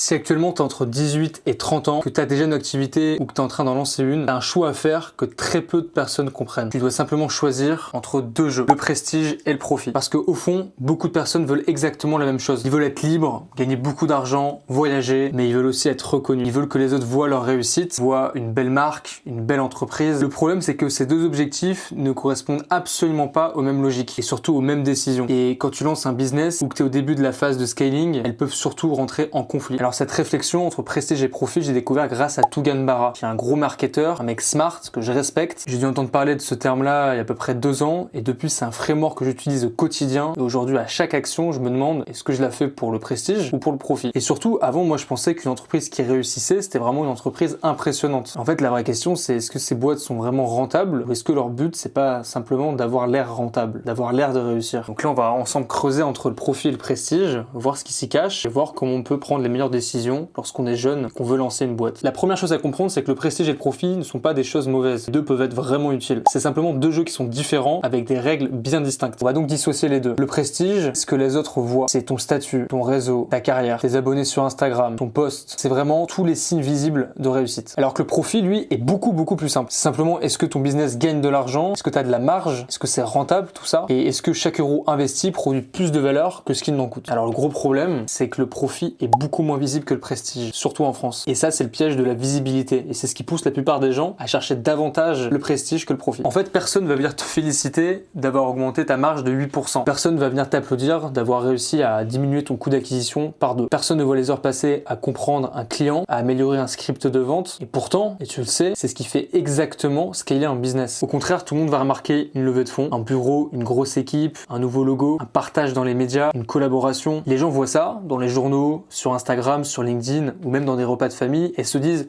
Si actuellement tu es entre 18 et 30 ans, que tu as déjà une activité ou que tu es en train d'en lancer une, tu as un choix à faire que très peu de personnes comprennent. Tu dois simplement choisir entre deux jeux, le prestige et le profit. Parce qu'au fond, beaucoup de personnes veulent exactement la même chose. Ils veulent être libres, gagner beaucoup d'argent, voyager, mais ils veulent aussi être reconnus. Ils veulent que les autres voient leur réussite, voient une belle marque, une belle entreprise. Le problème, c'est que ces deux objectifs ne correspondent absolument pas aux mêmes logiques et surtout aux mêmes décisions. Et quand tu lances un business ou que tu es au début de la phase de scaling, elles peuvent surtout rentrer en conflit. Alors cette réflexion entre prestige et profit, j'ai découvert grâce à Tougan Barra, qui est un gros marketeur, un mec smart que je respecte. J'ai dû entendre parler de ce terme-là il y a à peu près 2 ans et depuis c'est un framework que j'utilise au quotidien. Et aujourd'hui à chaque action, je me demande est-ce que je la fais pour le prestige ou pour le profit. Et surtout, avant moi je pensais qu'une entreprise qui réussissait, c'était vraiment une entreprise impressionnante. En fait, la vraie question c'est est-ce que ces boîtes sont vraiment rentables ou est-ce que leur but c'est pas simplement d'avoir l'air rentable, d'avoir l'air de réussir. Donc là on va ensemble creuser entre le profit et le prestige, voir ce qui s'y cache et voir comment on peut prendre les meilleures décisions lorsqu'on est jeune, qu'on veut lancer une boîte. La première chose à comprendre, c'est que le prestige et le profit ne sont pas des choses mauvaises. Les deux peuvent être vraiment utiles. C'est simplement deux jeux qui sont différents avec des règles bien distinctes. On va donc dissocier les deux. Le prestige, ce que les autres voient, c'est ton statut, ton réseau, ta carrière, tes abonnés sur Instagram, ton post. C'est vraiment tous les signes visibles de réussite. Alors que le profit, lui, est beaucoup plus simple. C'est simplement est-ce que ton business gagne de l'argent? Est-ce que tu as de la marge? Est-ce que c'est rentable tout ça? Et est-ce que chaque euro investi produit plus de valeur que ce qu'il n'en coûte? Alors le gros problème, c'est que le profit est beaucoup moins visible que le prestige, surtout en France. Et ça, c'est le piège de la visibilité. Et c'est ce qui pousse la plupart des gens à chercher davantage le prestige que le profit. En fait, personne va venir te féliciter d'avoir augmenté ta marge de 8%. Personne va venir t'applaudir d'avoir réussi à diminuer ton coût d'acquisition par 2. Personne ne voit les heures passer à comprendre un client, à améliorer un script de vente. Et pourtant, et tu le sais, c'est ce qui fait exactement scaler un business. Au contraire, tout le monde va remarquer une levée de fonds, un bureau, une grosse équipe, un nouveau logo, un partage dans les médias, une collaboration. Les gens voient ça dans les journaux, sur Instagram, sur LinkedIn ou même dans des repas de famille et se disent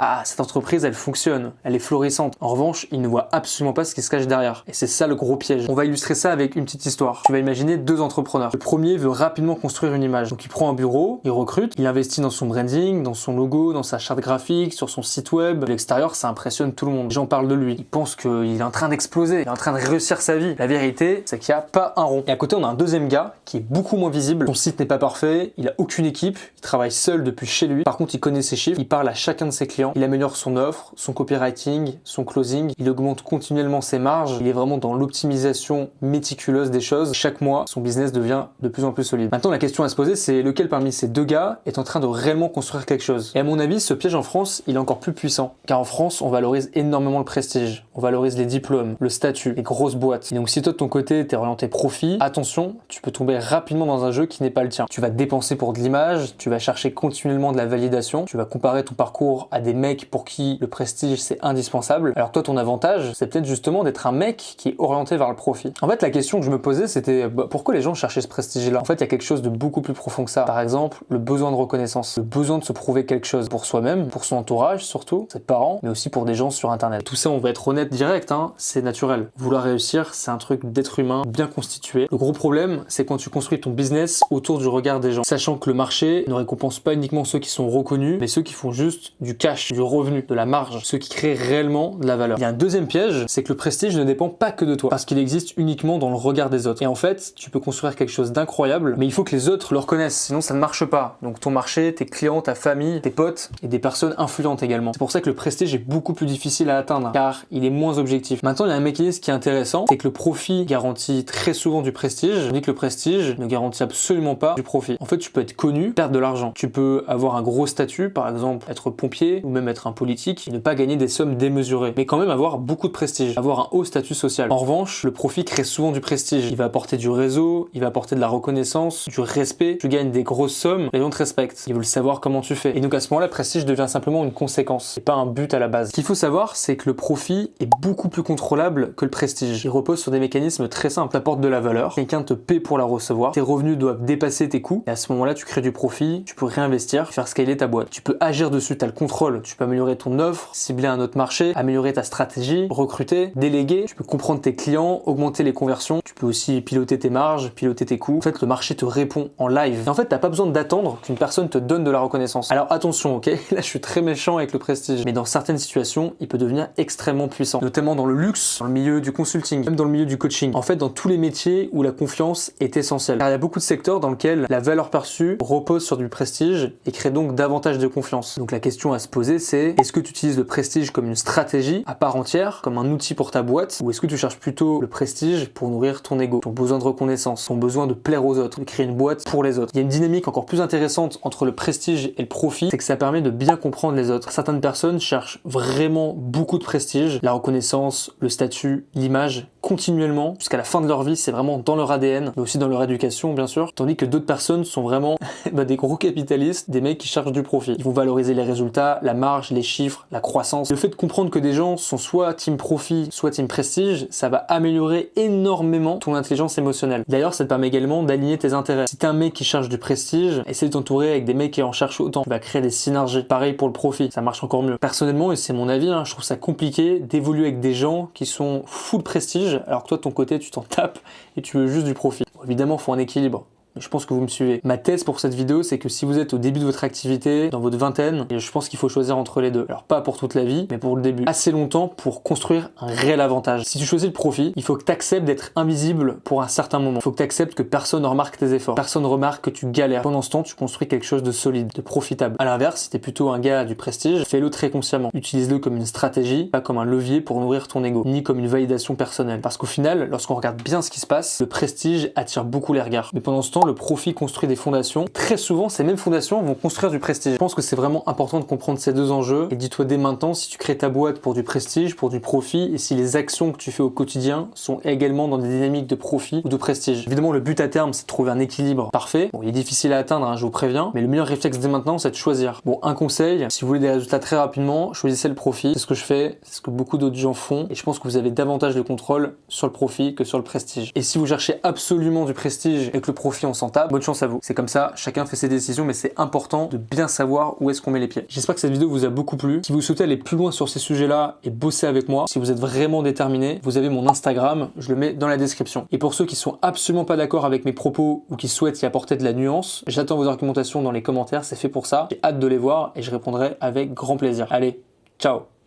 ah, cette entreprise, elle fonctionne, elle est florissante. En revanche, ils ne voient absolument pas ce qui se cache derrière. Et c'est ça le gros piège. On va illustrer ça avec une petite histoire. Tu vas imaginer 2 entrepreneurs. Le premier veut rapidement construire une image. Donc il prend un bureau, il recrute, il investit dans son branding, dans son logo, dans sa charte graphique, sur son site web. De l'extérieur, ça impressionne tout le monde. Les gens parlent de lui. Ils pensent qu'il est en train d'exploser, il est en train de réussir sa vie. La vérité, c'est qu'il n'y a pas un rond. Et à côté, on a un deuxième gars qui est beaucoup moins visible. Son site n'est pas parfait, il a aucune équipe, il travaille seul depuis chez lui. Par contre, il connaît ses chiffres, il parle à chacun de ses clients, il améliore son offre, son copywriting, son closing, il augmente continuellement ses marges, il est vraiment dans l'optimisation méticuleuse des choses. Chaque mois, son business devient de plus en plus solide. Maintenant, la question à se poser, c'est lequel parmi ces deux gars est en train de réellement construire quelque chose? Et à mon avis, ce piège en France, il est encore plus puissant. Car en France, on valorise énormément le prestige, on valorise les diplômes, le statut, les grosses boîtes. Et donc si toi de ton côté, t'es orienté profit, attention, tu peux tomber rapidement dans un jeu qui n'est pas le tien. Tu vas dépenser pour de l'image, tu vas chercher continuellement de la validation, tu vas comparer ton parcours à des mecs pour qui le prestige c'est indispensable. Alors toi, ton avantage, c'est peut-être justement d'être un mec qui est orienté vers le profit. En fait, la question que je me posais, c'était pourquoi les gens cherchaient ce prestige-là? En fait, il y a quelque chose de beaucoup plus profond que ça. Par exemple, le besoin de reconnaissance, le besoin de se prouver quelque chose pour soi-même, pour son entourage surtout, ses parents, mais aussi pour des gens sur Internet. Tout ça, on va être honnête direct, hein, c'est naturel. Vouloir réussir, c'est un truc d'être humain bien constitué. Le gros problème, c'est quand tu construis ton business autour du regard des gens, sachant que le marché ne récompense pas uniquement ceux qui sont reconnus, mais ceux qui font juste du cash, du revenu, de la marge, ceux qui créent réellement de la valeur. Il y a un deuxième piège, c'est que le prestige ne dépend pas que de toi, parce qu'il existe uniquement dans le regard des autres. Et en fait, tu peux construire quelque chose d'incroyable, mais il faut que les autres le reconnaissent, sinon ça ne marche pas. Donc ton marché, tes clients, ta famille, tes potes et des personnes influentes également. C'est pour ça que le prestige est beaucoup plus difficile à atteindre, car il est moins objectif. Maintenant, il y a un mécanisme qui est intéressant, c'est que le profit garantit très souvent du prestige, tandis que le prestige ne garantit absolument pas du profit. En fait, tu peux être connu, perdre de l'argent. Tu peux avoir un gros statut, par exemple être pompier ou même être un politique, et ne pas gagner des sommes démesurées, mais quand même avoir beaucoup de prestige, avoir un haut statut social. En revanche, le profit crée souvent du prestige. Il va apporter du réseau, il va apporter de la reconnaissance, du respect. Tu gagnes des grosses sommes, les gens te respectent. Ils veulent savoir comment tu fais. Et donc à ce moment-là, le prestige devient simplement une conséquence, et pas un but à la base. Ce qu'il faut savoir, c'est que le profit est beaucoup plus contrôlable que le prestige. Il repose sur des mécanismes très simples. T'apportes de la valeur, quelqu'un te paie pour la recevoir, tes revenus doivent dépasser tes coûts, et à ce moment-là, tu crées du profit, tu peux réinvestir, faire scaler ta boîte. Tu peux agir dessus, t'as le contrôle. rôle. Tu peux améliorer ton offre, cibler un autre marché, améliorer ta stratégie, recruter, déléguer. Tu peux comprendre tes clients, augmenter les conversions. Tu peux aussi piloter tes marges, piloter tes coûts. En fait, le marché te répond en live. Et en fait, t'as pas besoin d'attendre qu'une personne te donne de la reconnaissance. Alors attention, ok? Là, je suis très méchant avec le prestige. Mais dans certaines situations, il peut devenir extrêmement puissant. Notamment dans le luxe, dans le milieu du consulting, même dans le milieu du coaching. En fait, dans tous les métiers où la confiance est essentielle. Car il y a beaucoup de secteurs dans lesquels la valeur perçue repose sur du prestige et crée donc davantage de confiance. Donc la question à se poser, c'est est-ce que tu utilises le prestige comme une stratégie à part entière, comme un outil pour ta boîte, ou est-ce que tu cherches plutôt le prestige pour nourrir ton ego, ton besoin de reconnaissance, ton besoin de plaire aux autres, de créer une boîte pour les autres. Il y a une dynamique encore plus intéressante entre le prestige et le profit, c'est que ça permet de bien comprendre les autres. Certaines personnes cherchent vraiment beaucoup de prestige, la reconnaissance, le statut, l'image, continuellement, jusqu'à la fin de leur vie, c'est vraiment dans leur ADN, mais aussi dans leur éducation, bien sûr. Tandis que d'autres personnes sont vraiment des gros capitalistes, des mecs qui cherchent du profit. Ils vont valoriser les résultats, la marge, les chiffres, la croissance. Le fait de comprendre que des gens sont soit team profit, soit team prestige, ça va améliorer énormément ton intelligence émotionnelle. D'ailleurs, ça te permet également d'aligner tes intérêts. Si t'es un mec qui cherche du prestige, essaie de t'entourer avec des mecs qui en cherchent autant. Tu vas créer des synergies. Pareil pour le profit, ça marche encore mieux. Personnellement, et c'est mon avis, je trouve ça compliqué d'évoluer avec des gens qui sont full prestige, alors que toi de ton côté tu t'en tapes et tu veux juste du profit. Bon, évidemment, il faut un équilibre. Je pense que vous me suivez. Ma thèse pour cette vidéo, c'est que si vous êtes au début de votre activité, dans votre vingtaine, et je pense qu'il faut choisir entre les deux. Alors pas pour toute la vie, mais pour le début. Assez longtemps pour construire un réel avantage. Si tu choisis le profit, il faut que tu acceptes d'être invisible pour un certain moment. Il faut que tu acceptes que personne ne remarque tes efforts. Personne ne remarque que tu galères. Pendant ce temps, tu construis quelque chose de solide, de profitable. À l'inverse, si t'es plutôt un gars du prestige, fais-le très consciemment. Utilise-le comme une stratégie, pas comme un levier pour nourrir ton ego, ni comme une validation personnelle. Parce qu'au final, lorsqu'on regarde bien ce qui se passe, le prestige attire beaucoup les regards. Mais pendant ce temps, le profit construit des fondations. Très souvent, ces mêmes fondations vont construire du prestige. Je pense que c'est vraiment important de comprendre ces deux enjeux. Et dis-toi dès maintenant, si tu crées ta boîte pour du prestige, pour du profit, et si les actions que tu fais au quotidien sont également dans des dynamiques de profit ou de prestige. Évidemment, le but à terme, c'est de trouver un équilibre parfait. Bon, il est difficile à atteindre, je vous préviens, mais le meilleur réflexe dès maintenant, c'est de choisir. Bon, un conseil, si vous voulez des résultats très rapidement, choisissez le profit. C'est ce que je fais, c'est ce que beaucoup d'autres gens font, et je pense que vous avez davantage de contrôle sur le profit que sur le prestige. Et si vous cherchez absolument du prestige et que le profit on s'en tape, bonne chance à vous. C'est comme ça, chacun fait ses décisions, mais c'est important de bien savoir où est-ce qu'on met les pieds. J'espère que cette vidéo vous a beaucoup plu. Si vous souhaitez aller plus loin sur ces sujets-là et bosser avec moi, si vous êtes vraiment déterminé, vous avez mon Instagram, je le mets dans la description. Et pour ceux qui sont absolument pas d'accord avec mes propos ou qui souhaitent y apporter de la nuance, j'attends vos argumentations dans les commentaires, c'est fait pour ça. J'ai hâte de les voir et je répondrai avec grand plaisir. Allez, ciao!